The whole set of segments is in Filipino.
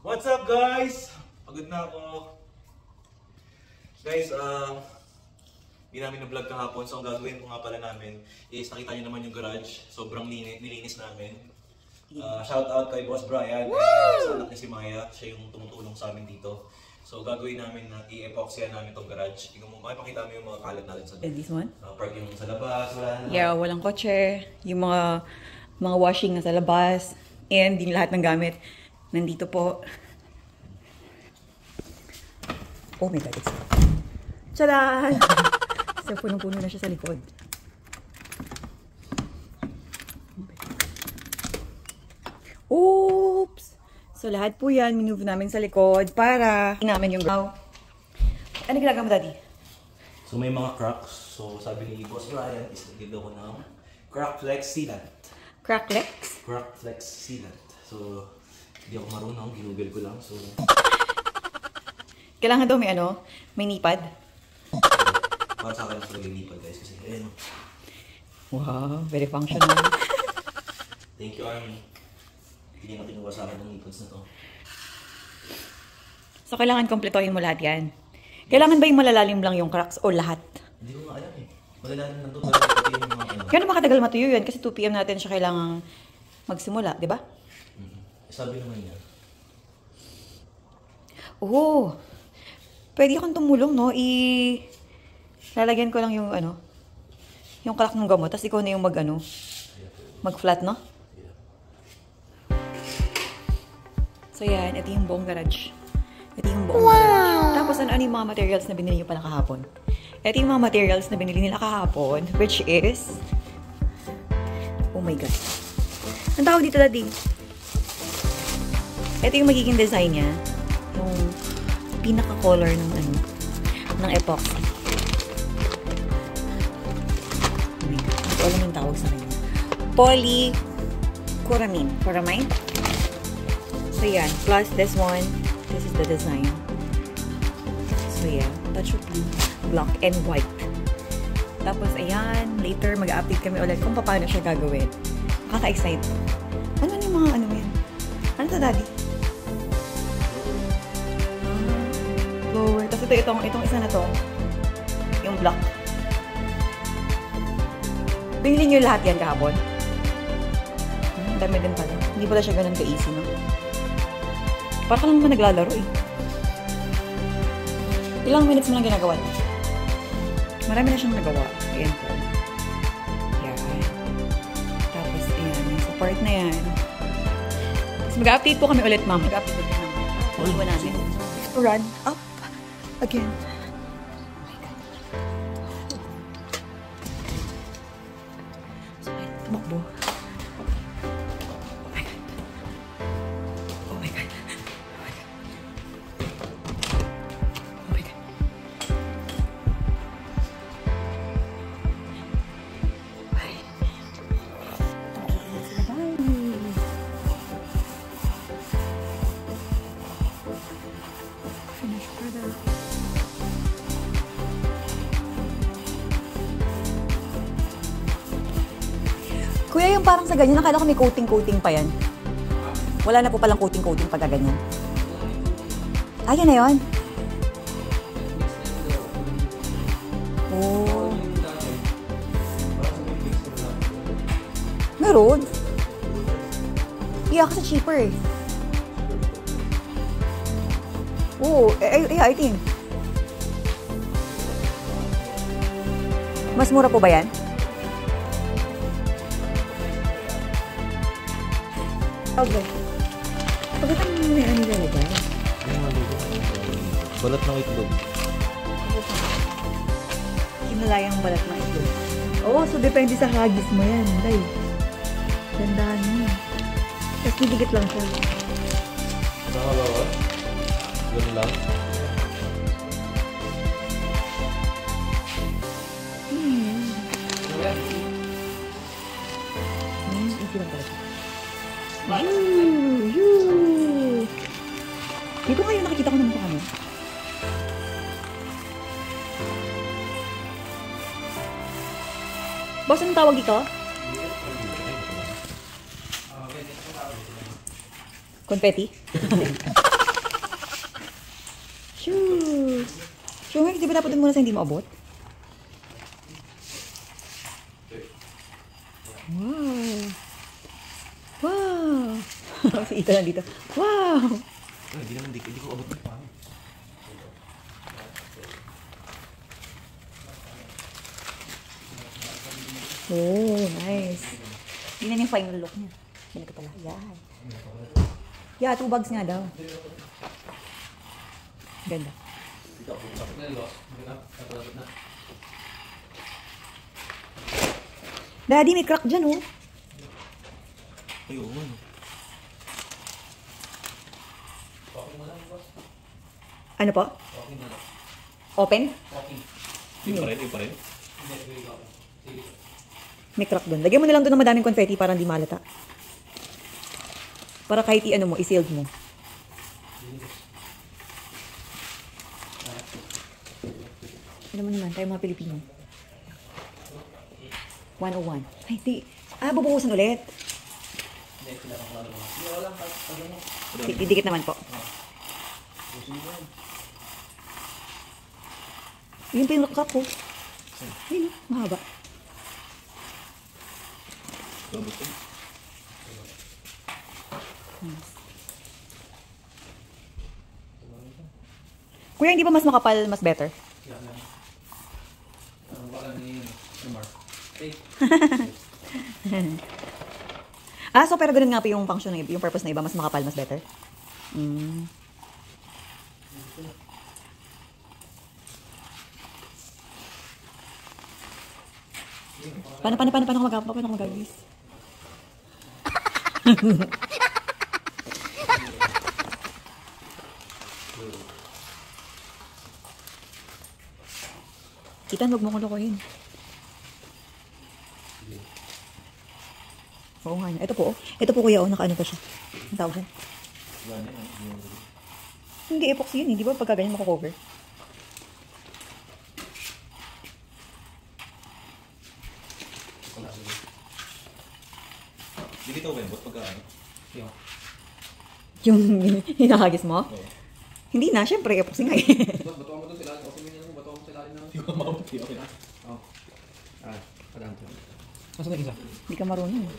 What's up guys? Pagod na ako. Guys, hindi namin na-vlog kahapon. So ang gagawin ko nga pala namin is nakita nyo naman yung garage. Sobrang nilinis namin. Shout out kay Boss Brian. Sa anak niya si Maya. Siya yung tumutulong sa amin dito. So gagawin namin na i-epoxy namin itong garage. Makipakita mo yung mga kalat natin sa And this one? park yung sa labas. Wala na. Yeah, walang kotse. Yung mga washing na sa labas. And yung lahat ng gamit. Nandito po. Oh my God, it's Tadaan! So, punong-puno na siya sa likod. Oops! So, lahat po yan, minove namin sa likod para namin yung ground. Ano ginagawa mo, Daddy? So, may mga cracks. So, sabi ni Boss Brian, is nagdito ko ng crack flex sealant. Cracklex? Crack flex sealant. So, hindi ako marunong. Ginugel ko lang. So, Kailangan daw may may nipad. para sa akin, mas nag-lipad guys. Kasi, ayun. Wow, very functional. Thank you, Army. Hindi na kinuha sa akin ng nipads na to. So, kailangan kompletohin mo lahat yan. Kailangan ba yung malalalim lang yung cracks o lahat? Hindi ko nga alam eh. Malalalim lang to. Pati yung mga ano. Kaya naman katagal matuyo yun kasi 2 PM natin siya kailangang magsimula, di ba? Sabi naman niya. Oo. Pwede akong tumulong, no? Lalagyan ko lang yung yung crack ng gamot, tapos ikaw na yung mag-flat, no? So yan, ito yung buong garage. Ito yung buong garage. Tapos ano yung mga materials na binili nyo pala kahapon? Ito yung mga materials na binili nila kahapon, which is... Oh my God. Ang tawag dito, Daddy? Ito yung magiging design niya. Yung pinaka-color ng epoxy. Hindi ko alam yung tawag sa kanya. Polycuramine. Curamine? So yan. Plus this one. This is the design. So yeah. That should be black and white. Tapos ayan. Later mag-update kami ulit kung paano siya gagawin. Nakaka-excite. Ano yung mga yan? Ano to, Daddy? Blower. Tapos itong isa na to. Yung black. Binili nyo lahat yan kahapon? Dami din pala. Hindi pala siya ganun ka-easy, no? Parang ka lang naman naglalaro eh. Ilang minutes mo lang ginagawa niya? Marami na siyang nagawa. Ayan po. Yan. Tapos, ayan. Yung sa part na yan. Tapos mag-update po kami ulit, ma'am. Mag-update ulit naman. Uliwan natin. Run up again. Oh my God. So, tumakbo. Oh my God. Oh my God. Oh my God. Oh my God. Bye. Finish further. Kuya, yung parang sa ganyan, nakala ko may coating-coating pa yan. Wala na po palang coating-coating pagka ganyan. Ayan na yun. Oh. Meron. Yeah, kasi cheaper eh. Oo, I think. Mas mura po ba yan? Okay. Pagkatang mo may ano lalagay? Balat ng itlog. Hinalayang balat ng itlog. Oo, so depende sa hagis mo yan. Day. Gandaan mo. Tapos nidikit lang siya. Nakalawa? Ganun lang? Easy lang pala siya. Yoo! Dito ngayon nakikita ko naman ito kami. Boss, anong tawag dito? Confetti? Sure, di ba dapat dun muna sa hindi mo abot? Wow! Wow! Si Ito lang dito. Wow! Hindi ko abot ng pangit. Oh, nice. Hindi na yung final look niya. Hindi na pala. Yeah, 2 bags nga daw. Ganda. Daddy, may crack dyan, oh. Ay, oo nga. Ano po? Open? Yung pa rin. May crack doon. Lagyan mo na lang doon ng madaming confetti para hindi malata. Para kahit i-ano mo, i-sealed mo. Alam mo naman, tayo mga Pilipino. 101. Ay, di. Bubuhusan ulit. Didikit naman po. Yung pinakak ko. Ayun, mahaba. Kuya, hindi ba mas makapal, mas better? So pero ganun nga po yung function ng iba, yung purpose na iba, mas makapal, mas better? Paano ko mag-agis? Itan, huwag mo ko lukuhin. Oo nga. Ito po, kuya, naka-ano pa siya. Ang tawag siya. Hindi, epoxy yun, hindi ba? Pagka ganyan mako-cover. Dito ba yun? Ba't pagka ano? Yung hinahagis mo? Oo. Hindi na, syempre, epoxy nga eh. Bato mo doon sila. Okay mo yan. Bato mo sila. Hindi ko mabuti. Okay na. Oo. Kadang to. Nasaan na isa? Hindi ka marunong.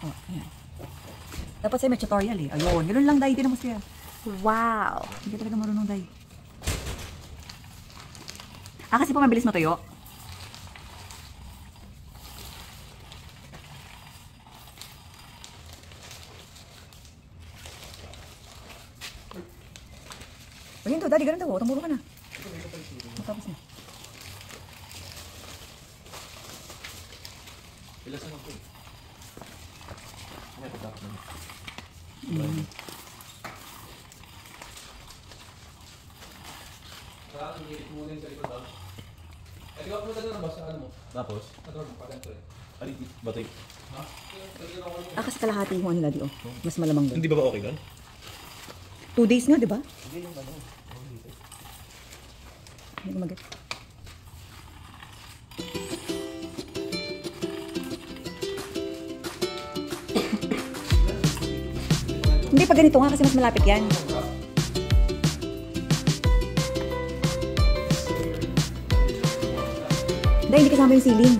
Ayan. Dapat sa'yo may tutorial eh. Ayun, ganoon lang, Day. Tinan mo siya. Wow! Hindi ka talaga marunong, Day. Kasi po mabilis matuyo. Ayun to, Daddy, ganun daw. Tumuro ka na. Matapos na. Ilasan ako eh. Ano pagkakot na? Saka ang hirit mo din sa likod daw. Di ba pumunta doon ba sa ano mo? Tapos? Nador mo, paganto eh. Ay, batay. Ha? Kasi kalahati yung ano, Daddy, oh. Mas malamang doon. Hindi ba okay doon? 2 days nga, di ba? Hindi yung ano. Hindi ko mag-get. Hindi, pag ganito nga kasi mas malapit yan. Dahil hindi kasama yung ceiling.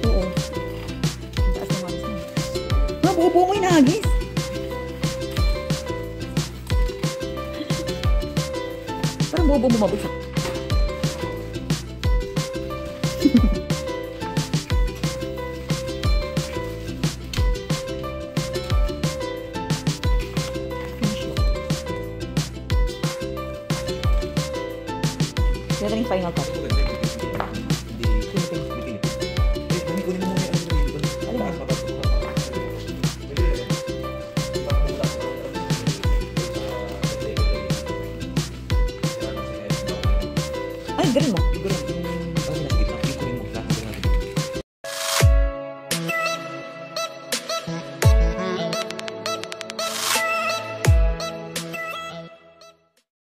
Oo. Ang taas ng hagis mo. Buo-buo mo yung hagis. Parang buo-buo bumabagsak. Ito na yung final cut.